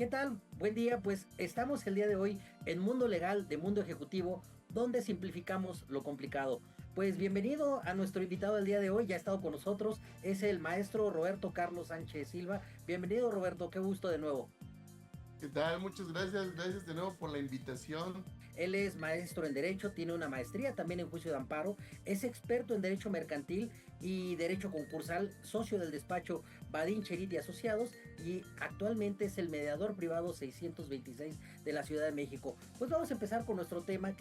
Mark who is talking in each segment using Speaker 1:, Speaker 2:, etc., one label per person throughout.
Speaker 1: ¿Qué tal? Buen día, pues estamos el día de hoy en Mundo Legal de Mundo Ejecutivo, donde simplificamos lo complicado. Pues bienvenido a nuestro invitado del día de hoy, ya ha estado con nosotros, es el maestro Roberto Carlos Sánchez Silva. Bienvenido Roberto, qué gusto de nuevo.
Speaker 2: ¿Qué tal? Muchas gracias. Gracias de nuevo por la invitación.
Speaker 1: Él es maestro en Derecho, tiene una maestría también en Juicio de Amparo, es experto en Derecho Mercantil y Derecho Concursal, socio del despacho Badin Cherit y Asociados y actualmente es el mediador privado 626 de la Ciudad de México. Pues vamos a empezar con nuestro tema.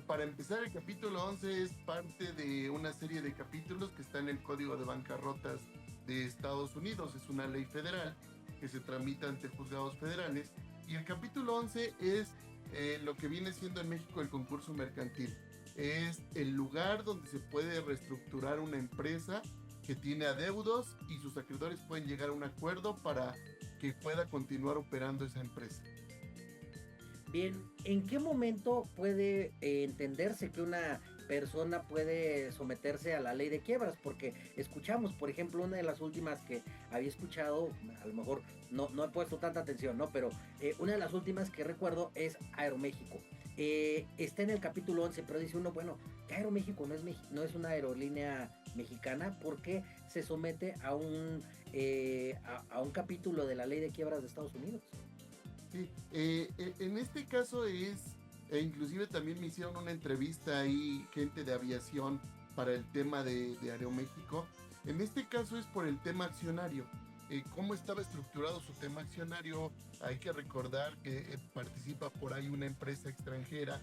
Speaker 2: Para empezar, el capítulo 11 es parte de una serie de capítulos que está en el Código de Bancarrotas de Estados Unidos. Es una ley federal que se tramita ante juzgados federales. Y el capítulo 11 es lo que viene siendo en México el concurso mercantil. Es el lugar donde se puede reestructurar una empresa que tiene adeudos y sus acreedores pueden llegar a un acuerdo para que pueda continuar operando esa empresa.
Speaker 1: Bien, ¿en qué momento puede entenderse que una persona puede someterse a la ley de quiebras? Porque escuchamos, por ejemplo, una de las últimas que había escuchado, a lo mejor no he puesto tanta atención, ¿no? Pero una de las últimas que recuerdo es Aeroméxico. Está en el capítulo 11, pero dice uno, bueno, que Aeroméxico no es una aerolínea mexicana, ¿por qué se somete a un capítulo de la ley de quiebras de Estados Unidos?
Speaker 2: Sí, en este caso inclusive también me hicieron una entrevista ahí, gente de aviación, para el tema de Aeroméxico. En este caso es por el tema accionario. ¿Cómo estaba estructurado su tema accionario? Hay que recordar que participa por ahí una empresa extranjera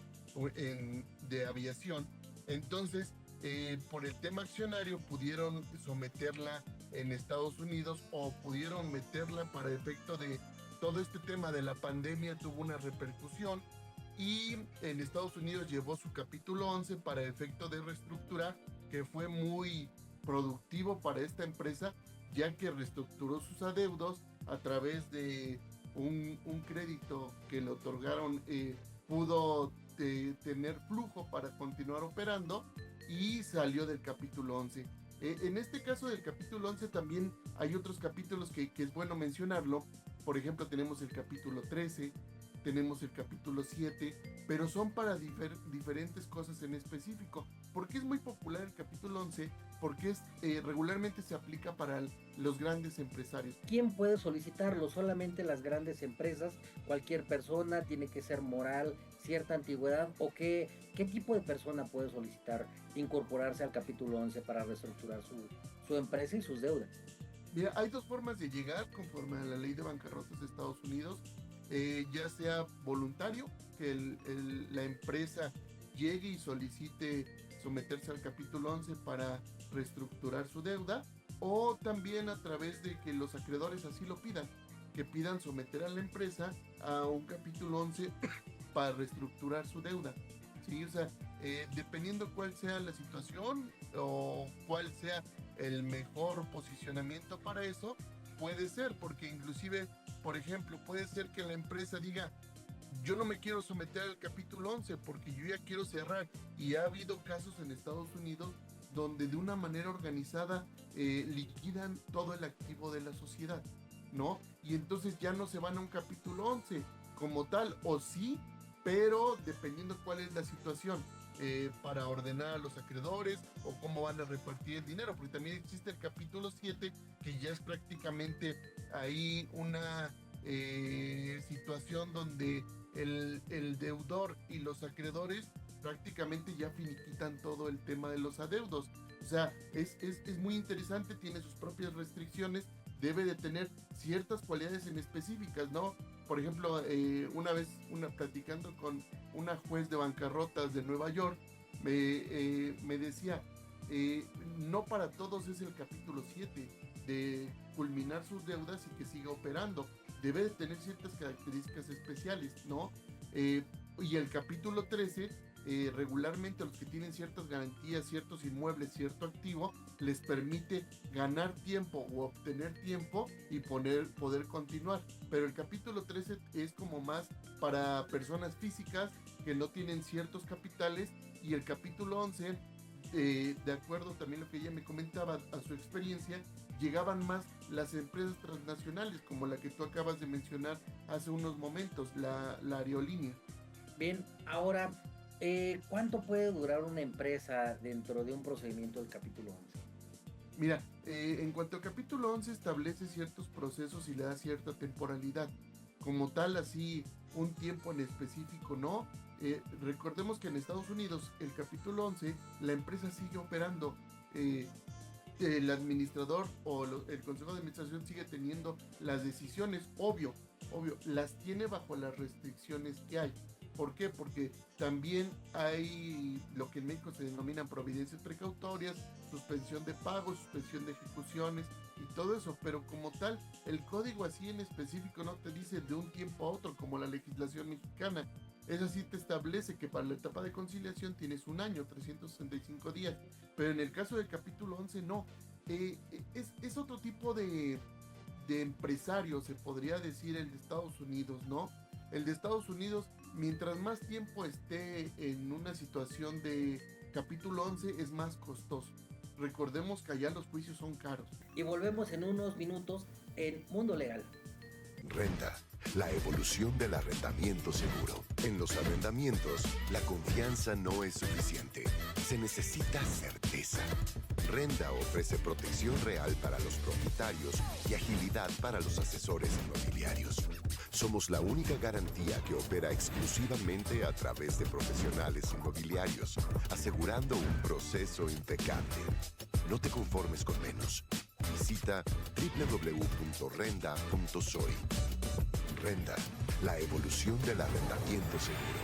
Speaker 2: de aviación. Entonces, por el tema accionario pudieron someterla en Estados Unidos o pudieron meterla para efecto de todo este tema de la pandemia tuvo una repercusión y en Estados Unidos llevó su capítulo 11 para efecto de reestructurar, que fue muy productivo para esta empresa, ya que reestructuró sus adeudos a través de un crédito que le otorgaron, pudo tener flujo para continuar operando y salió del capítulo 11. En este caso del capítulo 11 también hay otros capítulos que es bueno mencionarlo. Por ejemplo, tenemos el capítulo 13, tenemos el capítulo 7, pero son para diferentes cosas en específico. ¿Por qué es muy popular el capítulo 11? Porque regularmente se aplica para los grandes empresarios.
Speaker 1: ¿Quién puede solicitarlo? Solamente las grandes empresas, cualquier persona, tiene que ser moral, cierta antigüedad, o qué tipo de persona puede solicitar incorporarse al capítulo 11 para reestructurar su empresa y sus deudas.
Speaker 2: Mira, hay dos formas de llegar conforme a la ley de bancarrotas de Estados Unidos, ya sea voluntario, que la empresa llegue y solicite someterse al capítulo 11 para reestructurar su deuda, o también a través de que los acreedores así lo pidan, que pidan someter a la empresa a un capítulo 11 para reestructurar su deuda. Sí, o sea, dependiendo cuál sea la situación o cuál sea el mejor posicionamiento para eso, puede ser, porque inclusive, por ejemplo, puede ser que la empresa diga, yo no me quiero someter al capítulo 11 porque yo ya quiero cerrar. Y ha habido casos en Estados Unidos donde de una manera organizada liquidan todo el activo de la sociedad, ¿no? Y entonces ya no se van a un capítulo 11 como tal, o sí, pero dependiendo cuál es la situación. Para ordenar a los acreedores o cómo van a repartir el dinero, porque también existe el capítulo 7 que ya es prácticamente ahí una situación donde el deudor y los acreedores prácticamente ya finiquitan todo el tema de los adeudos. O sea, es muy interesante, tiene sus propias restricciones, debe de tener ciertas cualidades en específicas, ¿no? Por ejemplo, una vez platicando con una juez de bancarrotas de Nueva York, me decía, no para todos es el capítulo 7 de culminar sus deudas y que siga operando. Debe de tener ciertas características especiales, ¿no? Y el capítulo 13, regularmente a los que tienen ciertas garantías, ciertos inmuebles, cierto activo, les permite ganar tiempo o obtener tiempo y poder continuar. Pero el capítulo 13 es como más para personas físicas que no tienen ciertos capitales, y el capítulo 11, de acuerdo también a lo que ella me comentaba a su experiencia, llegaban más las empresas transnacionales, como la que tú acabas de mencionar hace unos momentos, la aerolínea.
Speaker 1: Bien, ahora, ¿cuánto puede durar una empresa dentro de un procedimiento del capítulo 11?
Speaker 2: Mira, en cuanto al capítulo 11 establece ciertos procesos y le da cierta temporalidad. Como tal, así un tiempo en específico, ¿no? Recordemos que en Estados Unidos el capítulo 11, la empresa sigue operando. eh, el administrador o el consejo de administración sigue teniendo las decisiones, obvio, las tiene bajo las restricciones que hay. ¿Por qué? Porque también hay lo que en México se denominan providencias precautorias, suspensión de pagos, suspensión de ejecuciones y todo eso, pero como tal, el código así en específico no te dice de un tiempo a otro como la legislación mexicana. Eso sí te establece que para la etapa de conciliación tienes un año, 365 días, pero en el caso del capítulo 11 no. Es otro tipo de empresario, se podría decir, el de Estados Unidos, ¿no? El de Estados Unidos, mientras más tiempo esté en una situación de capítulo 11, es más costoso. Recordemos que allá los juicios son caros.
Speaker 1: Y volvemos en unos minutos en Mundo Legal.
Speaker 3: Renta, la evolución del arrendamiento seguro. En los arrendamientos, la confianza no es suficiente. Se necesita certeza. Renta ofrece protección real para los propietarios y agilidad para los asesores inmobiliarios. Somos la única garantía que opera exclusivamente a través de profesionales inmobiliarios, asegurando un proceso impecable. No te conformes con menos. Visita www.renda.soy. Renda, la evolución del arrendamiento seguro.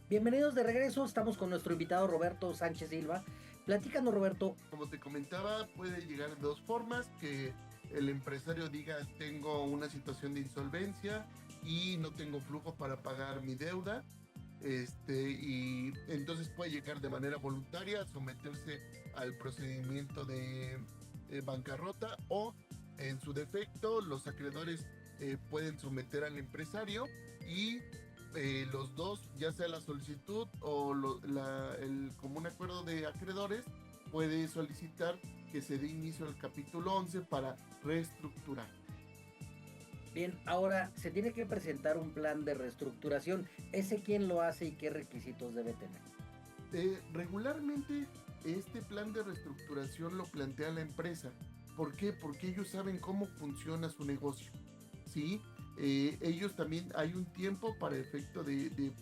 Speaker 1: Bienvenidos de regreso, estamos con nuestro invitado Roberto Sánchez Silva. Platícanos, Roberto.
Speaker 2: Como te comentaba, puede llegar de dos formas: que el empresario diga tengo una situación de insolvencia y no tengo flujo para pagar mi deuda, y entonces puede llegar de manera voluntaria a someterse al procedimiento de bancarrota, o en su defecto los acreedores pueden someter al empresario y los dos, ya sea la solicitud o el común acuerdo de acreedores, puede solicitar que se dé inicio al capítulo 11 para reestructurar.
Speaker 1: Bien, ahora se tiene que presentar un plan de reestructuración. ¿Ese quién lo hace y qué requisitos debe tener?
Speaker 2: Regularmente este plan de reestructuración lo plantea la empresa. ¿Por qué? Porque ellos saben cómo funciona su negocio, ¿sí? Ellos también hay un tiempo para efecto de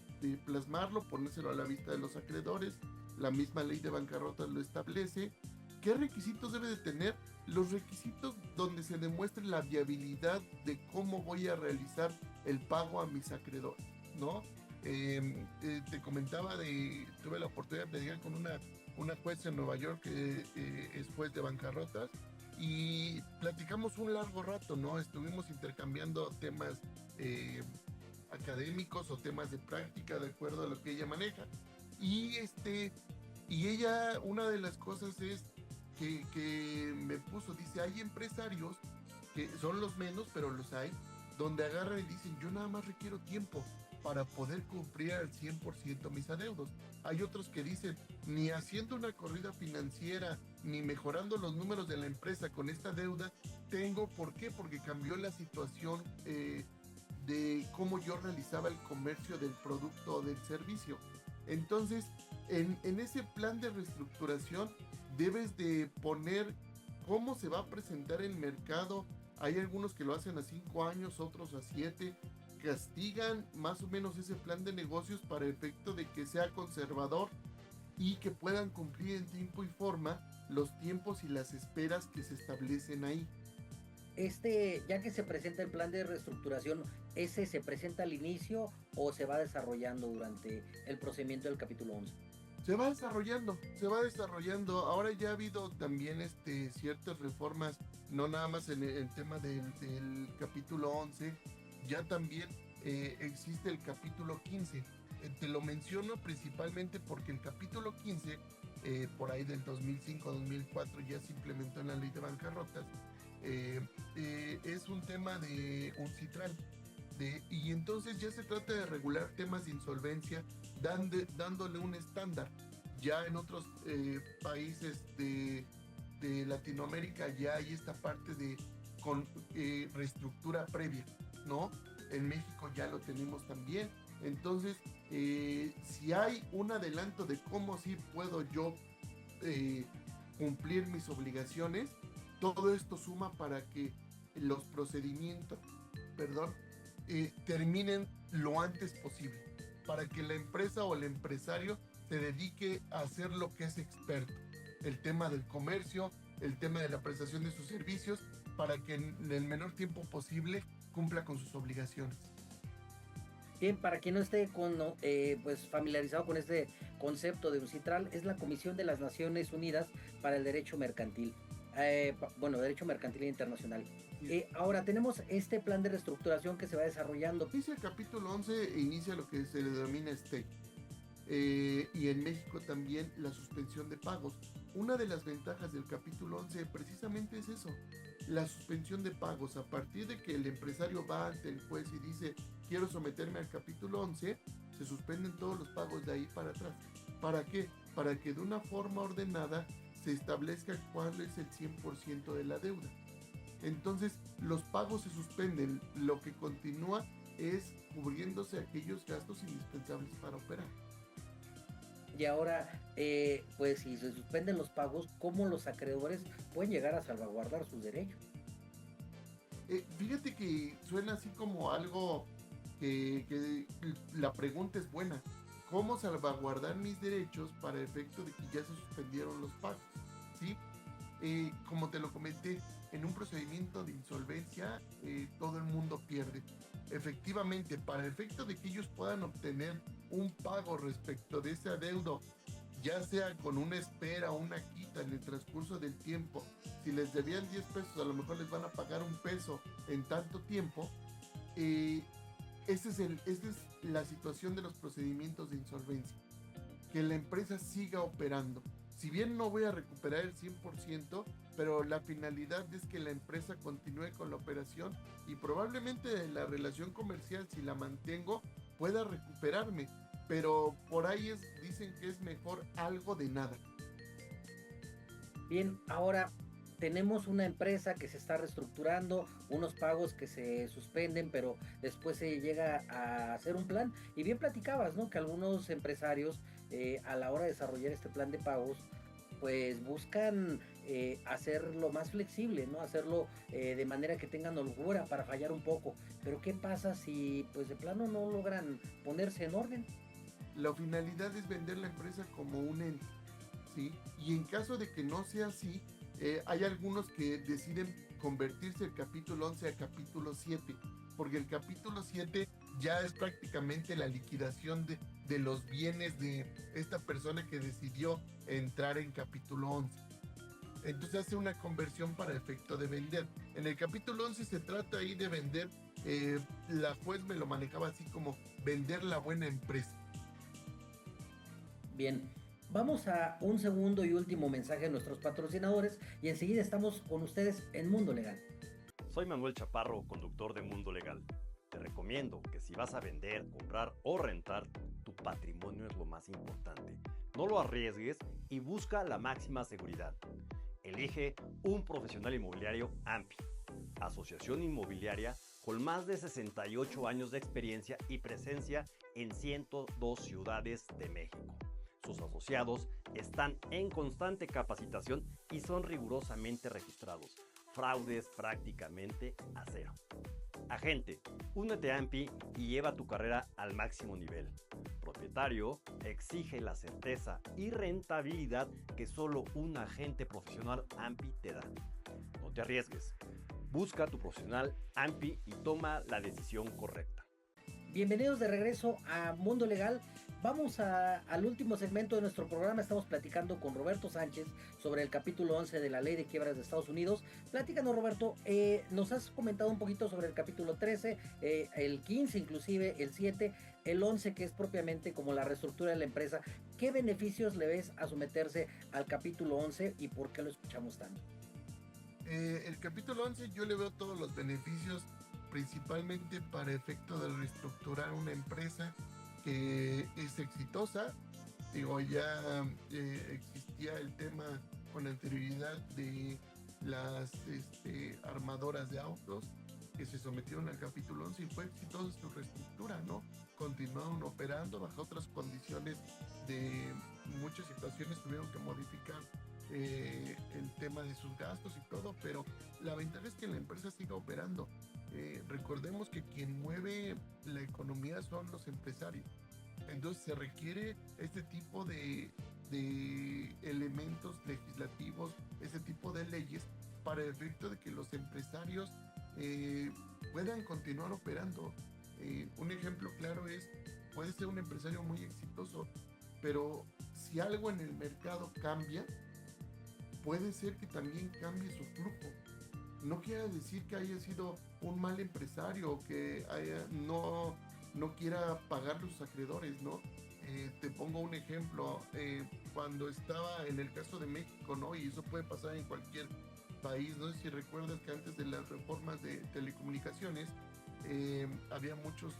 Speaker 2: plasmarlo, ponérselo a la vista de los acreedores. La misma ley de bancarrota lo establece. ¿Qué requisitos debe de tener? Los requisitos donde se demuestre la viabilidad de cómo voy a realizar el pago a mis acreedores, ¿no? Te comentaba tuve la oportunidad de platicar con una jueza en Nueva York que es juez de bancarrotas, y platicamos un largo rato, ¿no? Estuvimos intercambiando temas académicos o temas de práctica de acuerdo a lo que ella maneja. Y ella, una de las cosas es que me puso, dice, hay empresarios que son los menos, pero los hay, donde agarran y dicen, yo nada más requiero tiempo para poder cumplir al 100% mis adeudos. Hay otros que dicen, ni haciendo una corrida financiera, ni mejorando los números de la empresa con esta deuda, tengo. ¿Por qué? Porque cambió la situación de cómo yo realizaba el comercio del producto o del servicio. Entonces, en ese plan de reestructuración, debes de poner cómo se va a presentar el mercado. Hay algunos que lo hacen a 5 años, otros a 7. Castigan más o menos ese plan de negocios para efecto de que sea conservador y que puedan cumplir en tiempo y forma los tiempos y las esperas que se establecen ahí.
Speaker 1: Ya que se presenta el plan de reestructuración, ¿ese se presenta al inicio o se va desarrollando durante el procedimiento del capítulo 11?
Speaker 2: Se va desarrollando. Ahora ya ha habido también ciertas reformas, no nada más en el tema del capítulo 11, ya también existe el capítulo 15. Te lo menciono principalmente porque el capítulo 15, por ahí del 2005-2004, ya se implementó en la ley de bancarrotas. Es un tema de un citral. Y entonces ya se trata de regular temas de insolvencia, dándole un estándar. Ya en otros países de de Latinoamérica ya hay esta parte de reestructura previa, ¿no? En México ya lo tenemos también. Entonces, si hay un adelanto de cómo sí puedo yo cumplir mis obligaciones, todo esto suma para que los procedimientos, perdón, terminen lo antes posible, para que la empresa o el empresario se dedique a hacer lo que es experto, el tema del comercio, el tema de la prestación de sus servicios, para que en el menor tiempo posible cumpla con sus obligaciones.
Speaker 1: Bien, para quien no esté pues familiarizado con este concepto de UNCITRAL, es la Comisión de las Naciones Unidas para el Derecho Mercantil. Derecho Mercantil Internacional. Ahora tenemos este plan de reestructuración que se va desarrollando.
Speaker 2: Inicia el capítulo 11 e inicia lo que se le denomina STEC. Y en México también la suspensión de pagos. Una de las ventajas del capítulo 11 precisamente es eso, la suspensión de pagos. A partir de que el empresario va ante el juez y dice quiero someterme al capítulo 11, se suspenden todos los pagos de ahí para atrás. ¿Para qué? Para que de una forma ordenada se establezca cuál es el 100% de la deuda. Entonces los pagos se suspenden, lo que continúa es cubriéndose aquellos gastos indispensables para operar.
Speaker 1: Y ahora, pues si se suspenden los pagos, ¿cómo los acreedores pueden llegar a salvaguardar sus derechos?
Speaker 2: Fíjate que suena así como algo que la pregunta es buena. ¿Cómo salvaguardar mis derechos para efecto de que ya se suspendieron los pagos? ¿Sí? Como te lo comenté, en un procedimiento de insolvencia todo el mundo pierde. Efectivamente, para efecto de que ellos puedan obtener un pago respecto de ese adeudo, ya sea con una espera o una quita en el transcurso del tiempo, si les debían 10 pesos, a lo mejor les van a pagar un peso en tanto tiempo. Esa es la situación de los procedimientos de insolvencia, que la empresa siga operando. Si bien no voy a recuperar el 100%, pero la finalidad es que la empresa continúe con la operación y probablemente la relación comercial, si la mantengo, pueda recuperarme. Pero por ahí dicen que es mejor algo de nada.
Speaker 1: Bien, ahora tenemos una empresa que se está reestructurando, unos pagos que se suspenden, pero después se llega a hacer un plan. Y bien platicabas, ¿no? Que algunos empresarios a la hora de desarrollar este plan de pagos, pues buscan hacerlo más flexible, ¿no? Hacerlo de manera que tengan holgura para fallar un poco. Pero ¿qué pasa si pues de plano no logran ponerse en orden?
Speaker 2: La finalidad es vender la empresa como un ente, ¿sí? Y en caso de que no sea así, hay algunos que deciden convertirse el capítulo 11 a capítulo 7, porque el capítulo 7 ya es prácticamente la liquidación de los bienes de esta persona que decidió entrar en capítulo 11. Entonces hace una conversión para efecto de vender. En el capítulo 11 se trata ahí de vender, la juez me lo manejaba así como vender la buena empresa.
Speaker 1: Bien, vamos a un segundo y último mensaje de nuestros patrocinadores y enseguida estamos con ustedes en Mundo Legal.
Speaker 4: Soy Manuel Chaparro, conductor de Mundo Legal. Te recomiendo que si vas a vender, comprar o rentar, tu patrimonio es lo más importante. No lo arriesgues y busca la máxima seguridad. Elige un profesional inmobiliario AMPI, Asociación Inmobiliaria con más de 68 años de experiencia y presencia en 102 ciudades de México. Sus asociados están en constante capacitación y son rigurosamente registrados. Fraudes prácticamente a cero. Agente, únete a AMPI y lleva tu carrera al máximo nivel. Propietario, exige la certeza y rentabilidad que solo un agente profesional AMPI te da. No te arriesgues. Busca tu profesional AMPI y toma la decisión correcta.
Speaker 1: Bienvenidos de regreso a Mundo Legal. Vamos al último segmento de nuestro programa. Estamos platicando con Roberto Sánchez sobre el capítulo 11 de la Ley de Quiebras de Estados Unidos. Platícanos, Roberto, nos has comentado un poquito sobre el capítulo 13, el 15 inclusive, el 7, el 11 que es propiamente como la reestructura de la empresa. ¿Qué beneficios le ves a someterse al capítulo 11 y por qué lo escuchamos tanto?
Speaker 2: El capítulo 11 yo le veo todos los beneficios, principalmente para efecto de reestructurar una empresa que es exitosa. Digo, ya existía el tema con anterioridad de las armadoras de autos que se sometieron al capítulo 11 y fue exitosa su reestructura, ¿no? Continuaron operando bajo otras condiciones de muchas situaciones, tuvieron que modificar el tema de sus gastos y todo, pero la ventaja es que la empresa siga operando. Recordemos que quien mueve la economía son los empresarios, entonces se requiere este tipo de elementos legislativos, ese tipo de leyes para el efecto de que los empresarios puedan continuar operando. Un ejemplo claro es, puede ser un empresario muy exitoso, pero si algo en el mercado cambia, puede ser que también cambie su flujo. No quiere decir que haya sido un mal empresario o que no quiera pagar los acreedores, ¿no? Te pongo un ejemplo, cuando estaba en el caso de México, ¿no? Y eso puede pasar en cualquier país, no sé si recuerdas que antes de las reformas de telecomunicaciones había muchos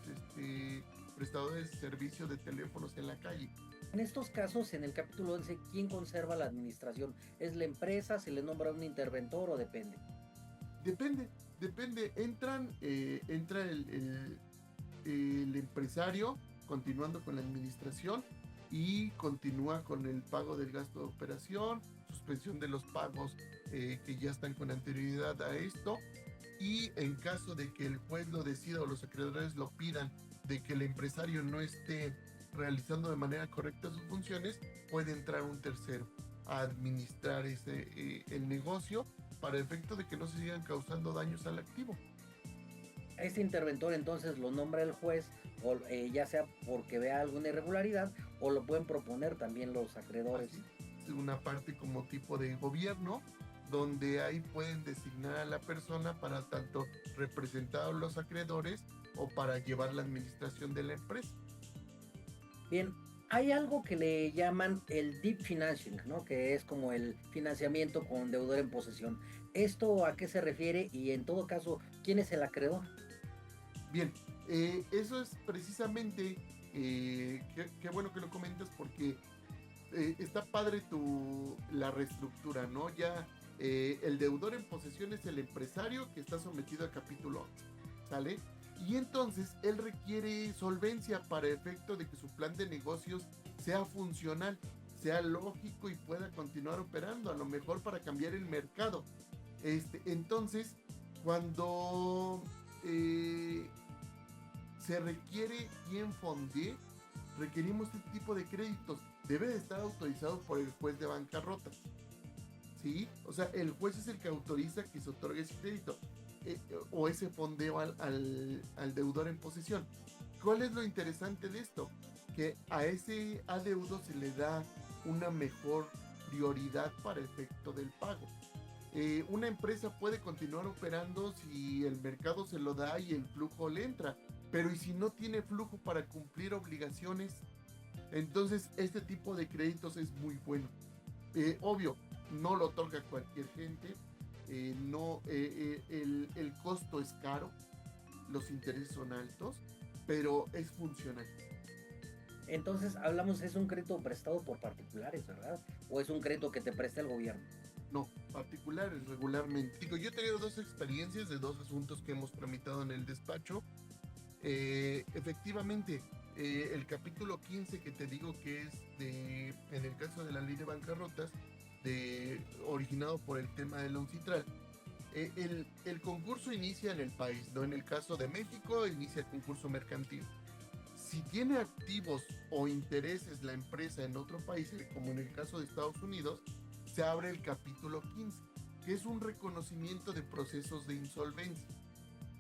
Speaker 2: prestadores de servicio de teléfonos en la calle.
Speaker 1: En estos casos, en el capítulo 11, ¿quién conserva la administración? ¿Es la empresa? ¿Se le nombra un interventor o depende?
Speaker 2: Depende. Entra el empresario continuando con la administración y continúa con el pago del gasto de operación, suspensión de los pagos que ya están con anterioridad a esto, y en caso de que el juez lo decida o los acreedores lo pidan de que el empresario no esté realizando de manera correcta sus funciones, puede entrar un tercero a administrar el negocio para efecto de que no se sigan causando daños al activo.
Speaker 1: Este interventor entonces lo nombra el juez, o ya sea porque vea alguna irregularidad, o lo pueden proponer también los acreedores.
Speaker 2: Así, es una parte como tipo de gobierno, donde ahí pueden designar a la persona para tanto representar a los acreedores o para llevar la administración de la empresa.
Speaker 1: Bien, hay algo que le llaman el deep financing, ¿no? Que es como el financiamiento con deudor en posesión. ¿Esto a qué se refiere? Y en todo caso, ¿quién es el acreedor?
Speaker 2: Bien, eso es precisamente, qué bueno que lo comentas porque está padre la reestructura, ¿no? Ya el deudor en posesión es el empresario que está sometido a capítulo 11, ¿sale? Y entonces él requiere solvencia para efecto de que su plan de negocios sea funcional, sea lógico y pueda continuar operando, a lo mejor para cambiar el mercado. Entonces, cuando se requiere quien fondee, requerimos este tipo de créditos. Debe de estar autorizado por el juez de bancarrotas, ¿sí? O sea, el juez es el que autoriza que se otorgue ese crédito o ese fondeo al deudor en posesión. ¿Cuál es lo interesante de esto? Que a ese adeudo se le da una mejor prioridad para efecto del pago. Una empresa puede continuar operando si el mercado se lo da y el flujo le entra, pero ¿y si no tiene flujo para cumplir obligaciones? Entonces este tipo de créditos es muy bueno. Obvio, no lo otorga cualquier gente, el costo es caro, los intereses son altos, pero es funcional.
Speaker 1: Entonces, hablamos, es un crédito prestado por particulares, ¿verdad? ¿O es un crédito que te presta el gobierno?
Speaker 2: No, particulares regularmente. Digo, yo he tenido dos experiencias de dos asuntos que hemos tramitado en el despacho. Efectivamente, el capítulo 15 que te digo que es en el caso de la ley de bancarrotas, originado por el tema del ONCITRAL, el concurso inicia en el país, ¿no? En el caso de México, inicia el concurso mercantil. Si tiene activos o intereses la empresa en otro país, como en el caso de Estados Unidos, se abre el capítulo 15, que es un reconocimiento de procesos de insolvencia,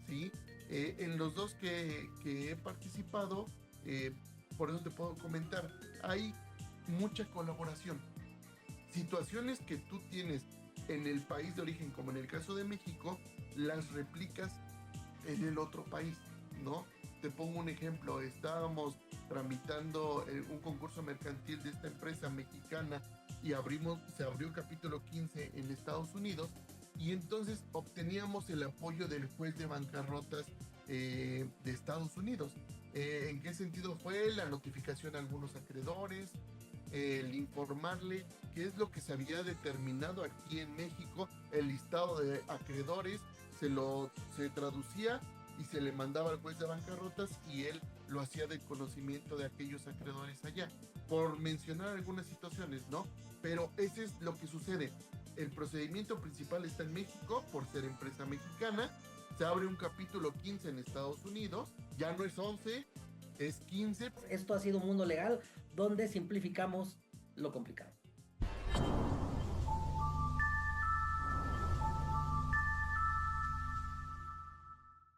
Speaker 2: ¿sí? En los dos que he participado, por eso te puedo comentar, hay mucha colaboración. Situaciones que tú tienes en el país de origen, como en el caso de México, las replicas en el otro país, ¿no? Te pongo un ejemplo, estábamos tramitando un concurso mercantil de esta empresa mexicana y se abrió capítulo 15 en Estados Unidos y entonces obteníamos el apoyo del juez de bancarrotas de Estados Unidos. ¿En qué sentido fue? La notificación a algunos acreedores, el informarle qué es lo que se había determinado aquí en México, el listado de acreedores, se traducía y se le mandaba al juez de bancarrotas y él lo hacía de conocimiento de aquellos acreedores allá, por mencionar algunas situaciones, ¿no? Pero ese es lo que sucede. El procedimiento principal está en México por ser empresa mexicana. Se abre un capítulo 15 en Estados Unidos, ya no es 11, es 15.
Speaker 1: Esto ha sido Mundo Legal, donde simplificamos lo complicado.